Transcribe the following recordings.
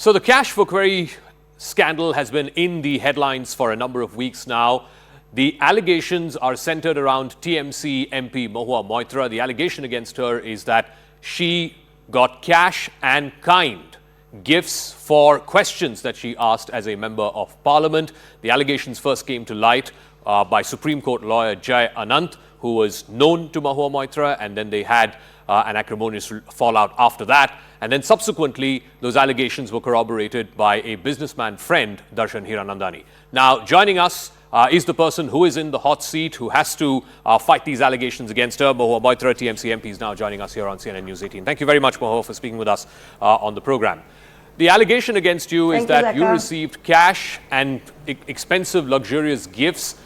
So the cash for query scandal has been in the headlines for a number of weeks now. The allegations are centered around TMC MP Mahua Moitra. The allegation against her is that she got cash and kind gifts for questions that she asked as a member of parliament. The allegations first came to light by Supreme Court lawyer Jai Anant, who was known to Mahua Moitra, and then they had an acrimonious fallout after that. And then subsequently, those allegations were corroborated by a businessman friend, Darshan Hiranandani. Now, joining us is the person who is in the hot seat, who has to fight these allegations against her. Mahua Moitra, TMC MP, is now joining us here on CNN News 18. Thank you very much, Mahua, for speaking with us on the program. The allegation against you is that you received cash and expensive, luxurious gifts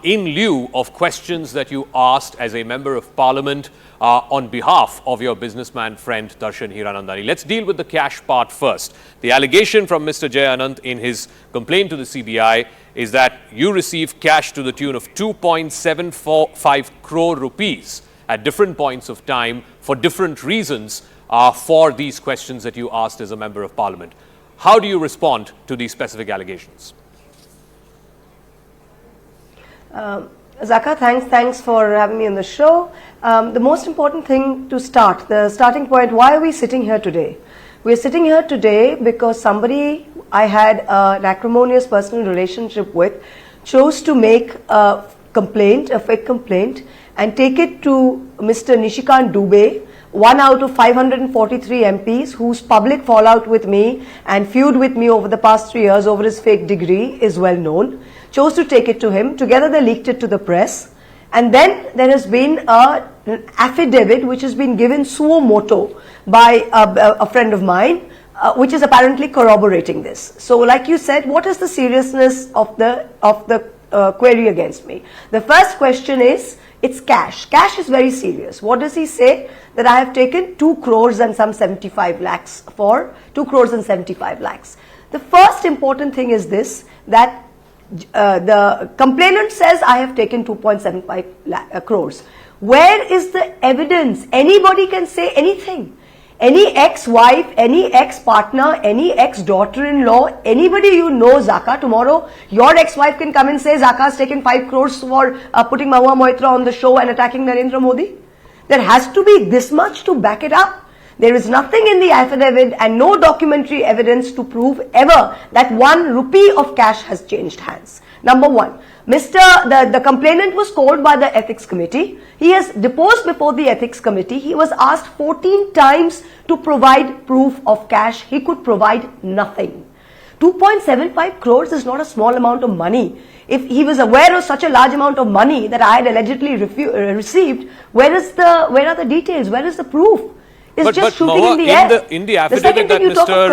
in lieu of questions that you asked as a member of parliament on behalf of your businessman friend Darshan Hiranandani. Let's deal with the cash part first. The allegation from Mr. Jai Anant in his complaint to the CBI is that you received cash to the tune of 2.745 crore rupees at different points of time for different reasons for these questions that you asked as a member of parliament. How do you respond to these specific allegations? Zaka, thanks for having me on the show. The most important thing to start, the starting point, why are we sitting here today? We're sitting here today because somebody I had an acrimonious personal relationship with chose to make a complaint, a fake complaint, and take it to Mr. Nishikant Dubey, one out of 543 MPs whose public fallout with me and feud with me over the past 3 years over his fake degree is well known. Chose to take it to him. Together they leaked it to the press. And then there has been an affidavit which has been given suo moto by a friend of mine, which is apparently corroborating this. So like you said, what is the seriousness of the query against me? The first question is, it's cash. Cash is very serious. What does he say? That I have taken 2 crores and some 75 lakhs for 2 crores and 75 lakhs. The first important thing is this, that the complainant says I have taken 2.75 crores. Where is the evidence? Anybody can say anything. Any ex-wife, any ex-partner, any ex-daughter-in-law, anybody you know, Zaka, tomorrow your ex-wife can come and say Zaka has taken 5 crores for putting Mahua Moitra on the show and attacking Narendra Modi. There has to be this much to back it up. There is nothing in the affidavit and no documentary evidence to prove ever that 1 rupee of cash has changed hands. Number one, the complainant was called by the ethics committee. He has deposed before the ethics committee. He was asked 14 times to provide proof of cash. He could provide nothing. 2.75 crores is not a small amount of money. If he was aware of such a large amount of money that I had allegedly received, where are the details? Where is the proof? It's just shooting Mahua, in the air. In the affidavit that Mr.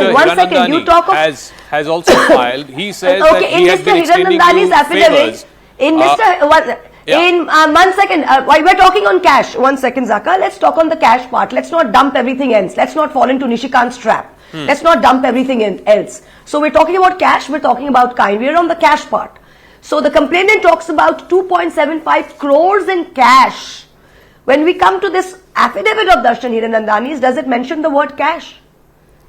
Hiranandani has also filed, he says that he has been extending you favors. One second, we're talking on cash. 1 second, Zaka. Let's talk on the cash part. Let's not dump everything else. Let's not fall into Nishikant's trap. Let's not dump everything else. So we're talking about cash, we're talking about kind. We're on the cash part. So the complainant talks about 2.75 crores in cash. When we come to this affidavit of Darshan Hiranandani's, does it mention the word cash?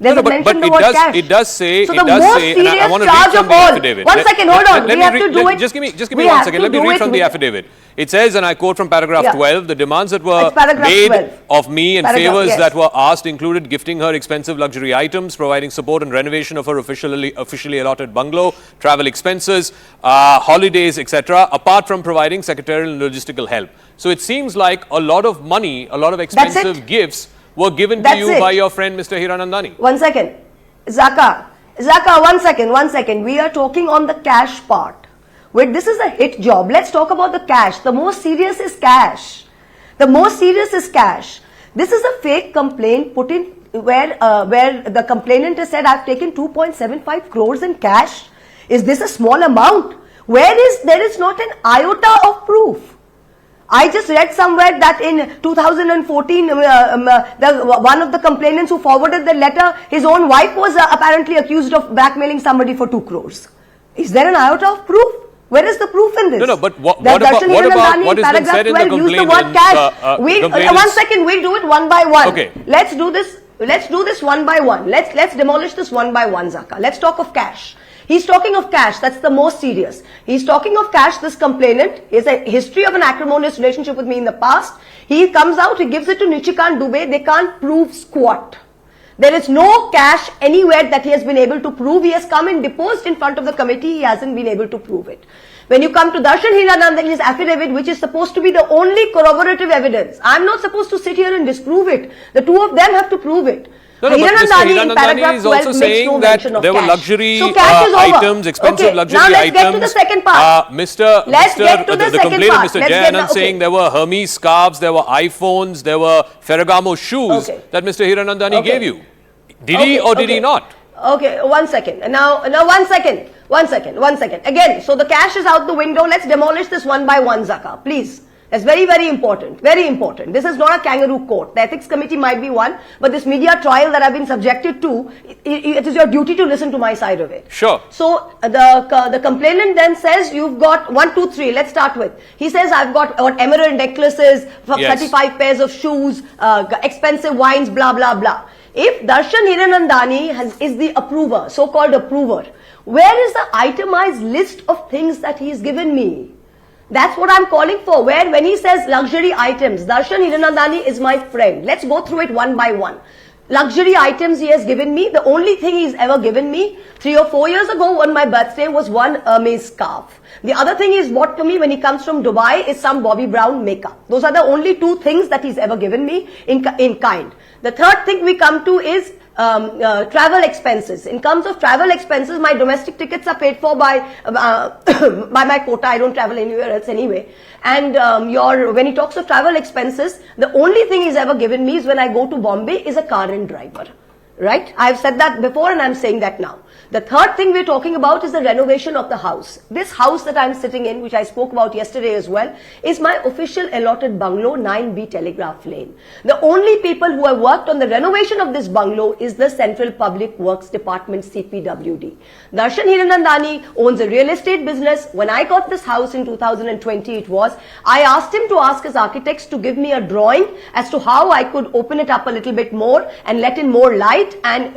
Does it mention the word cash? It does say. So the most serious charge of all. 1 second, hold on. We have to do it. Just give me 1 second. Let me read from the affidavit. It says, and I quote from paragraph 12, the demands that were made of me and favors that were asked included gifting her expensive luxury items, providing support and renovation of her officially allotted bungalow, travel expenses, holidays, etc., apart from providing secretarial and logistical help. So it seems like a lot of money, a lot of expensive gifts were given to you by your friend Mr. Hiranandani. 1 second. Zaka, 1 second. We are talking on the cash part. Wait, this is a hit job. Let's talk about the cash. The most serious is cash. The most serious is cash. This is a fake complaint put in where the complainant has said I've taken 2.75 crores in cash. Is this a small amount? There is not an iota of proof. I just read somewhere that in 2014, one of the complainants who forwarded the letter, his own wife was apparently accused of blackmailing somebody for 2 crores. Is there an iota of proof? Where is the proof in this? No, but what about what has been said in the complaint? 1 second, we'll do it one by one. Okay. Let's do this. let's do this one by one. Let's demolish this one by one, Zaka. Let's talk of cash. He's talking of cash. That's the most serious. He's talking of cash. This complainant is a history of an acrimonious relationship with me in the past. He comes out, he gives it to Nichikant Dubey. They can't prove squat. There is no cash anywhere that he has been able to prove. He has come and deposed in front of the committee. He hasn't been able to prove it. When you come to Darshan Hiranandani's affidavit, which is supposed to be the only corroborative evidence, I'm not supposed to sit here and disprove it. The two of them have to prove it. No, but Mr. Hiranandani is also saying that there were luxury items, expensive luxury items. Now let's get to the second part. The complainant, Mr. Jayanand, saying there were Hermes scarves, there were iPhones, there were Ferragamo shoes that Mr. Hiranandani gave you. Did he or did he not? Okay, 1 second. Now 1 second. 1 second. 1 second. Again, so the cash is out the window. Let's demolish this one by one, Zaka. Please. That's very, very important. Very important. This is not a kangaroo court. The ethics committee might be one, but this media trial that I've been subjected to, it is your duty to listen to my side of it. Sure. So the complainant then says, you've got 1, 2, 3. Let's start with. He says, I've got emerald necklaces, 35 pairs of shoes, expensive wines, blah, blah, blah. If Darshan Hiranandani is the approver, so-called approver, where is the itemized list of things that he's given me? That's what I'm calling for. Where when he says luxury items, Darshan Hiranandani is my friend. Let's go through it one by one. Luxury items he has given me. The only thing he's ever given me 3 or 4 years ago on my birthday was one Hermes scarf. The other thing he's bought to me when he comes from Dubai is some Bobbi Brown makeup. Those are the only 2 things that he's ever given me in kind. The third thing we come to is travel expenses. In terms of travel expenses, my domestic tickets are paid for by my quota. I don't travel anywhere else anyway. And when he talks of travel expenses, the only thing he's ever given me is when I go to Bombay is a car and driver. Right? I've said that before and I'm saying that now. The third thing we're talking about is the renovation of the house. This house that I'm sitting in, which I spoke about yesterday as well, is my official allotted bungalow, 9B Telegraph Lane. The only people who have worked on the renovation of this bungalow is the Central Public Works Department, CPWD. Darshan Hiranandani owns a real estate business. When I got this house in 2020, I asked him to ask his architects to give me a drawing as to how I could open it up a little bit more and let in more light and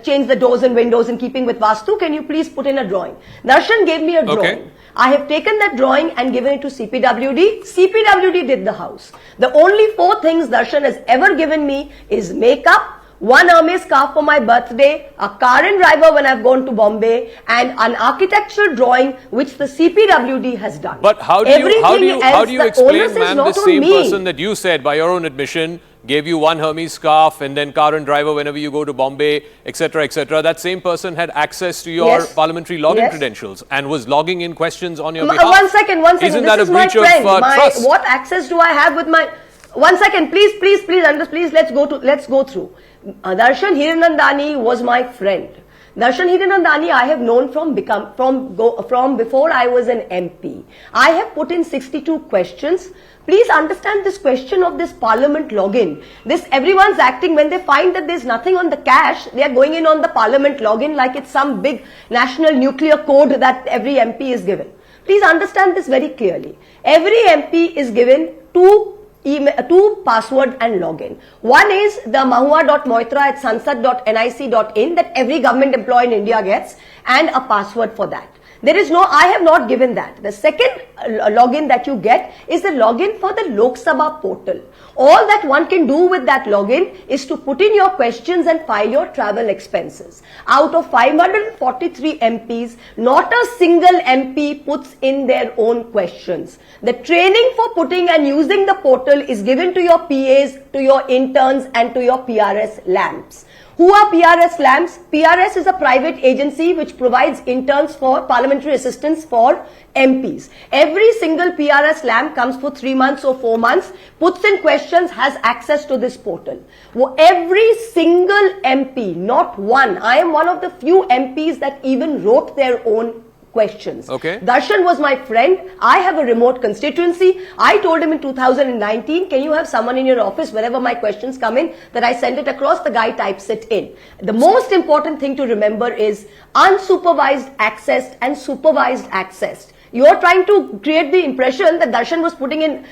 change the doors and windows in keeping with Vastu. Can you please put in a drawing? Darshan gave me a drawing. I have taken that drawing and given it to CPWD. CPWD did the house. The only 4 things Darshan has ever given me is makeup, 1 Hermes scarf for my birthday, a car and driver when I've gone to Bombay, and an architectural drawing which the CPWD has done. But how do you explain, ma'am, the same person that you said, by your own admission, gave you 1 Hermes scarf and then car and driver whenever you go to Bombay, etc., etc. That same person had access to your parliamentary login credentials and was logging in questions on your behalf. 1 second. Isn't that a breach of trust? What access do I have with my... 1 second, please, let's go through. Darshan Hiranandani was my friend. Darshan Hiranandani I have known from before I was an MP. I have put in 62 questions. Please understand this question of this parliament login. Everyone's acting when they find that there's nothing on the cash, they are going in on the parliament login like it's some big national nuclear code that every MP is given. Please understand this very clearly. Every MP is given 2 password and login. One is the mahua.moitra@sansad.nic.in that every government employee in India gets, and a password for that. I have not given that. The second login that you get is the login for the Lok Sabha portal. All that one can do with that login is to put in your questions and file your travel expenses. Out of 543 MPs, not a single MP puts in their own questions. The training for putting and using the portal is given to your PAs, to your interns and to your PRS lamps. Who are PRS lamps? PRS is a private agency which provides interns for parliamentary assistance for MPs. Every single PRS lamp comes for 3 months or 4 months, puts in questions, has access to this portal. Every single MP, not one. I am one of the few MPs that even wrote their own questions. Darshan was my friend. I have a remote constituency. I told him in 2019, can you have someone in your office whenever my questions come in that I send it across, the guy types it in. The most important thing to remember is unsupervised accessed and supervised accessed. You're trying to create the impression that Darshan was putting in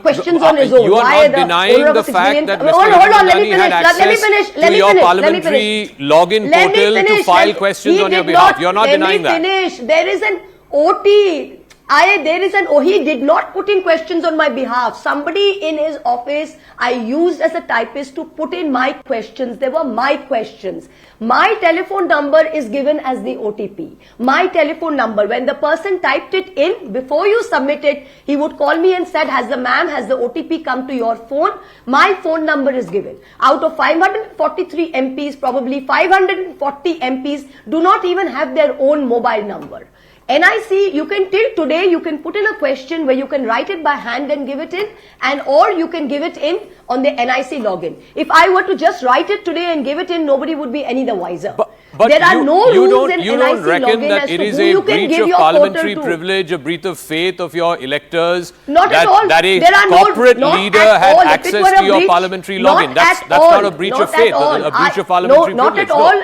questions on his own. You are not denying the fact that Mr. Hiranandani had access to your parliamentary login portal to file questions on your behalf. You're not denying that. There is an OT. He did not put in questions on my behalf. Somebody in his office, I used as a typist to put in my questions. They were my questions. My telephone number is given as the OTP. My telephone number. When the person typed it in, before you submit it, he would call me and said, has the OTP come to your phone? My phone number is given. Out of 543 MPs, probably 540 MPs do not even have their own mobile number. NIC, you can till today, you can put in a question where you can write it by hand and give it in, and or you can give it in on the NIC login. If I were to just write it today and give it in, nobody would be any the wiser. But there are no rules in you NIC don't reckon login that as it to is who a you can breach give of your parliamentary portal to. privilege, a breach of faith of your electors? Not that, at all. That a There are corporate not leader at had all. access to your parliamentary login. That's not a breach of faith, a breach of parliamentary privilege. Not at all.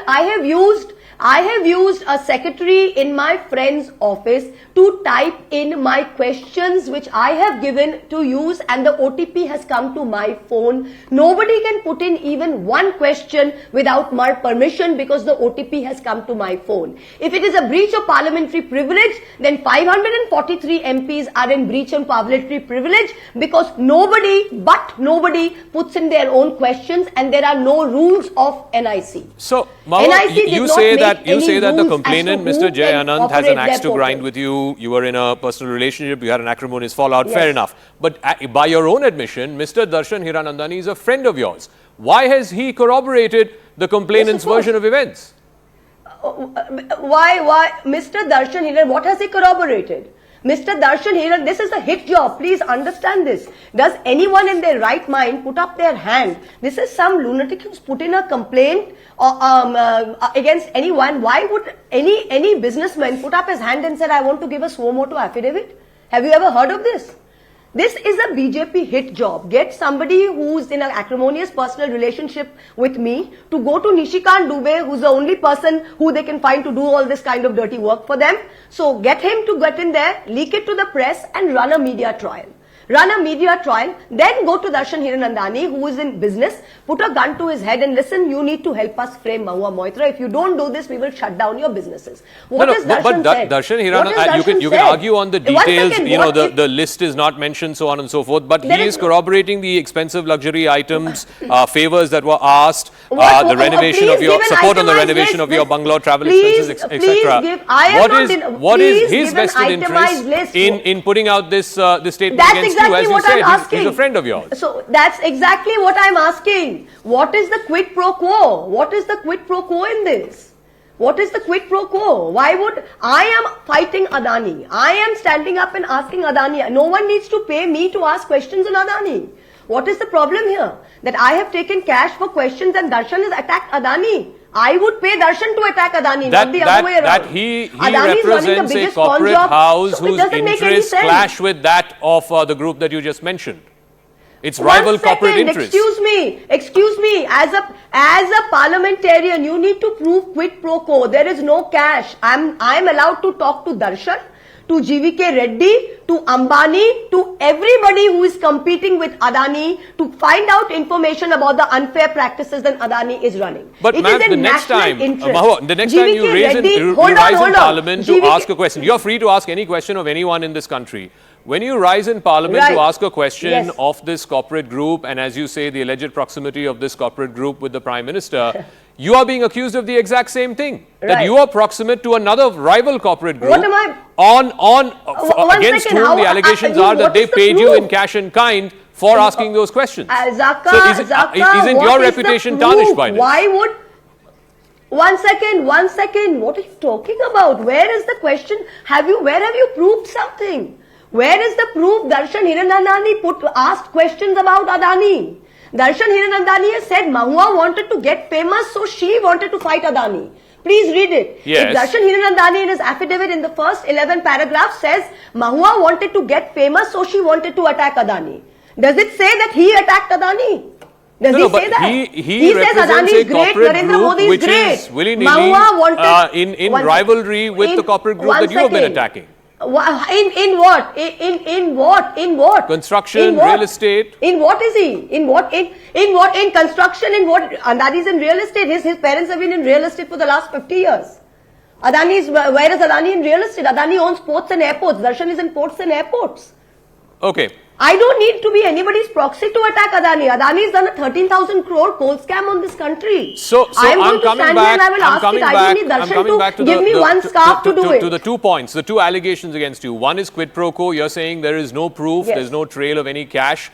I have used a secretary in my friend's office to type in my questions which I have given to use, and the OTP has come to my phone. Nobody can put in even one question without my permission because the OTP has come to my phone. If it is a breach of parliamentary privilege, then 543 MPs are in breach of parliamentary privilege because nobody puts in their own questions, and there are no rules of NIC. So, Mahua, you say that the complainant, Mr. Jay Anand, has an axe to grind with you. You were in a personal relationship. You had an acrimonious fallout. Yes. Fair enough. But by your own admission, Mr. Darshan Hiranandani is a friend of yours. Why has he corroborated the complainant's version of events? Why? Mr. Darshan Hiran, what has he corroborated? Mr. Darshan Hiran, this is a hit job. Please understand this. Does anyone in their right mind put up their hand? This is some lunatic who's put in a complaint against anyone. Why would any businessman put up his hand and said, I want to give a suo motu affidavit? Have you ever heard of this? This is a BJP hit job. Get somebody who's in an acrimonious personal relationship with me to go to Nishikant Dubey, who's the only person who they can find to do all this kind of dirty work for them. So get him to get in there, leak it to the press and run a media trial. Then go to Darshan Hiranandani, who is in business, put a gun to his head and listen, you need to help us frame Mahua Moitra. If you don't do this, we will shut down your businesses. Darshan Hiranandani, you can argue on the details, the list is not mentioned, so on and so forth, but he is corroborating the expensive luxury items, favors that were asked, the renovation of your, support on the renovation of your bungalow, travel expenses, etc. What is his vested interest in putting out this statement against you, as you said, he's a friend of yours. So that's exactly what I'm asking. What is the quid pro quo? What is the quid pro quo in this? What is the quid pro quo? Why would I am fighting Adani? I am standing up and asking Adani. No one needs to pay me to ask questions on Adani. What is the problem here? That I have taken cash for questions and Darshan has attacked Adani. I would pay Darshan to attack Adani, not the other way around. That he represents a corporate house whose interests clash with that of the group that you just mentioned. It's rival corporate interests. Excuse me. As a parliamentarian, you need to prove quid pro quo. There is no cash. I'm allowed to talk to Darshan, to GVK Reddy, to Ambani, to everybody who is competing with Adani to find out information about the unfair practices that Adani is running. But ma'am, the next time, Mahua, the next time you rise in Parliament to ask a question, you're free to ask any question of anyone in this country. When you rise in Parliament to ask a question of this corporate group, and as you say, the alleged proximity of this corporate group with the Prime Minister, you are being accused of the exact same thing. That you are proximate to another rival corporate group against whom the allegations are that they paid you in cash and kind for asking those questions. Isn't your reputation tarnished by this? Why would... One second. What are you talking about? Where is the question? Where have you proved something? Where is the proof? Darshan Hiranandani asked questions about Adani. Darshan Hiranandani has said Mahua wanted to get famous, so she wanted to fight Adani. Please read it. Yes. If Darshan Hiranandani in his affidavit in the first 11 paragraphs says Mahua wanted to get famous, so she wanted to attack Adani. Does it say that he attacked Adani? Does he say that? He says Adani is great, Narendra Modi is great. Is willy-nilly in rivalry with the corporate group that you have been attacking. In what? In what? In what? Construction, in what? real estate. In what is he? In what? In what? In construction? In what? Adani is in real estate. His parents have been in real estate for the last 50 years. Adani is, where is Adani in real estate? Adani owns ports and airports. Darshan is in ports and airports. Okay. I don't need to be anybody's proxy to attack Adani. Adani has done a 13,000 crore coal scam on this country. So I'm going to stand here and I will ask it. I don't need Darshan to give me one scarf to do it. To the 2 points, the 2 allegations against you. One is quid pro quo. You're saying there is no proof, Yes. there's no trail of any cash.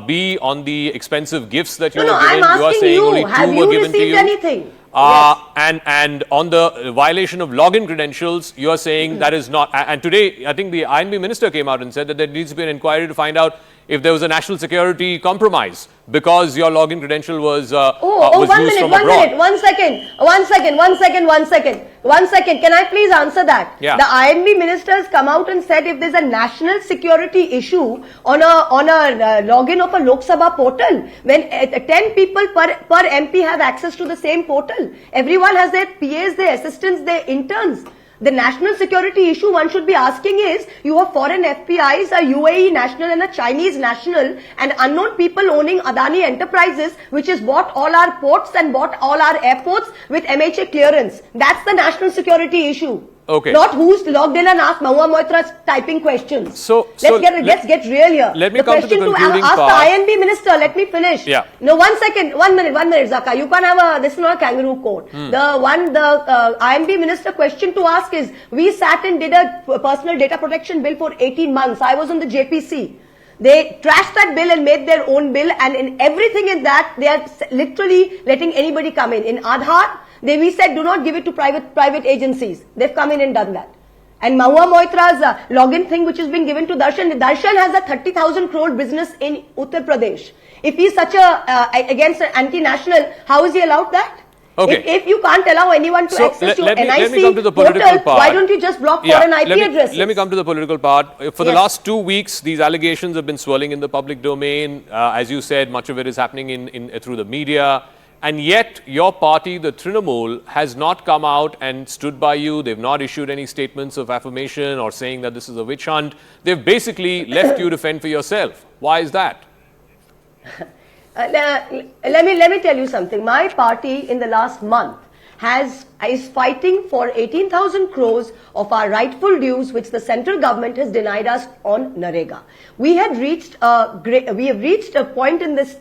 B, on the expensive gifts that you were No, given, I'm you are asking saying you, only 2 have were you given to received you. anything? Yes. And on the violation of login credentials, you are saying that is not. And today, I think the INB minister came out and said that there needs to be an inquiry to find out if there was a national security compromise because your login credential was used from abroad. One second. Can I please answer that? Yeah. The INB minister has come out and said if there's a national security issue on a login of a Lok Sabha portal, when 10 people per MP have access to the same portal, everyone has their PAs, their assistants, their interns. The national security issue one should be asking is, you have foreign FPIs, a UAE national and a Chinese national, and unknown people owning Adani Enterprises, which has bought all our ports and bought all our airports with MHA clearance. That's the national security issue. Okay. Not who's logged in and asked Mahua Moitra typing questions. Let's get real here. Let me come to the concluding ask part. the INB minister. Let me finish. Yeah. No, 1 second. 1 minute, Zaka. You can't have this is not a kangaroo court. The INB minister question to ask is, we sat and did a personal data protection bill for 18 months. I was on the JPC. They trashed that bill and made their own bill, and in everything in that, they are literally letting anybody come in. In Aadhaar, we said do not give it to private agencies. They've come in and done that. And Mahua Moitra's login thing, which has been given to Darshan has a 30,000 crore business in Uttar Pradesh. If he's such against an anti-national, how is he allowed that? Okay. If you can't allow anyone to access your NIC let me come to the political portal, part. why don't you just block foreign IP addresses? Let me come to the political part. For the last 2 weeks, these allegations have been swirling in the public domain. As you said, much of it is happening through the media. And yet, your party, the Trinamool, has not come out and stood by you. They've not issued any statements of affirmation or saying that this is a witch hunt. They've basically left you to fend for yourself. Why is that? Let me tell you something. My party in the last month is fighting for 18,000 crores of our rightful dues, which the central government has denied us on Narega. We have reached a point in this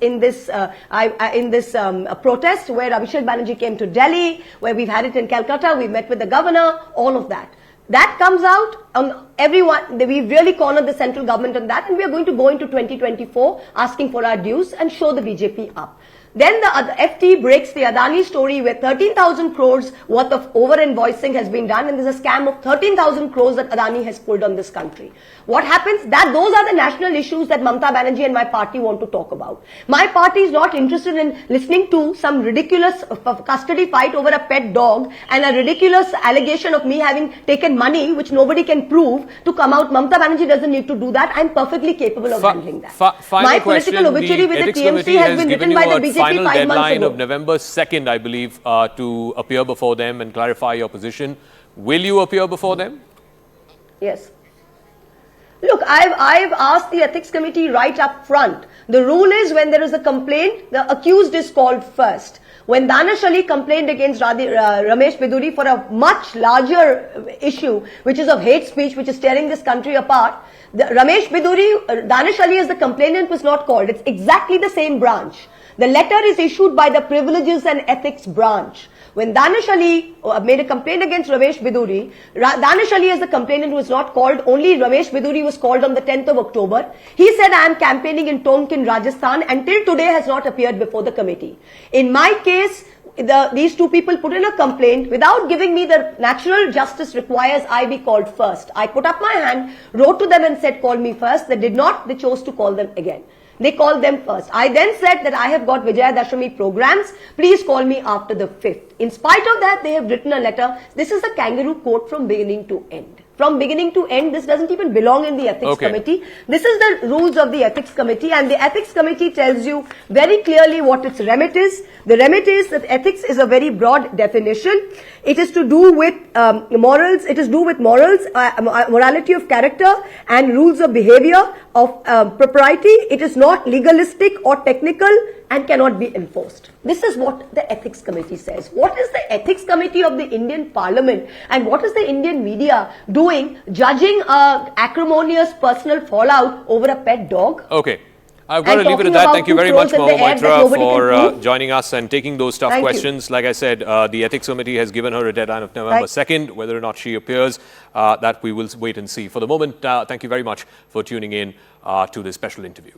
protest where Abhishek Banerjee came to Delhi, where we've had it in Calcutta. We met with the governor. All of that. That comes out on everyone. We've really cornered the central government on that, and we are going to go into 2024 asking for our dues and show the BJP up. Then the FT breaks the Adani story where 13,000 crores worth of over-invoicing has been done, and there's a scam of 13,000 crores that Adani has pulled on this country. What happens? Those are the national issues that Mamata Banerjee and my party want to talk about. My party is not interested in listening to some ridiculous custody fight over a pet dog and a ridiculous allegation of me having taken money, which nobody can prove, to come out. Mamata Banerjee doesn't need to do that. I'm perfectly capable of handling that. My political obituary with the TMC has been written by the BJP. Final deadline of November 2nd, I believe, to appear before them and clarify your position. Will you appear before them? Yes. Look, I've asked the ethics committee right up front. The rule is when there is a complaint, the accused is called first. When Danish Ali complained against Ramesh Biduri for a much larger issue, which is of hate speech, which is tearing this country apart, Ramesh Biduri, Danish Ali as the complainant was not called. It's exactly the same branch. The letter is issued by the Privileges and Ethics branch. When Danish Ali made a complaint against Ramesh Biduri, Danish Ali as the complainant was not called, only Ramesh Biduri was called on the 10th of October. He said, I am campaigning in Tonkin, Rajasthan, until today has not appeared before the committee. In my case, these two people put in a complaint without giving me the natural justice requires I be called first. I put up my hand, wrote to them and said, call me first. They did not, they chose to call them again. They called them first. I then said that I have got Vijayadashami programs. Please call me after the 5th. In spite of that, they have written a letter. This is a kangaroo court from beginning to end. From beginning to end, this doesn't even belong in the ethics committee. This is the rules of the ethics committee, and the ethics committee tells you very clearly what its remit is. The remit is that ethics is a very broad definition. It is to do with morals. It is to do with morals, morality of character, and rules of behavior, of propriety. It is not legalistic or technical and cannot be enforced. This is what the ethics committee says. What is the ethics committee of the Indian Parliament and what is the Indian media doing judging acrimonious personal fallout over a pet dog? Okay. I've got to leave it at that. Thank you very much, Mahua Moitra, for joining us and taking those tough questions. Like I said, the Ethics Committee has given her a deadline of November 2nd. Whether or not she appears, that we will wait and see. For the moment, thank you very much for tuning in to this special interview.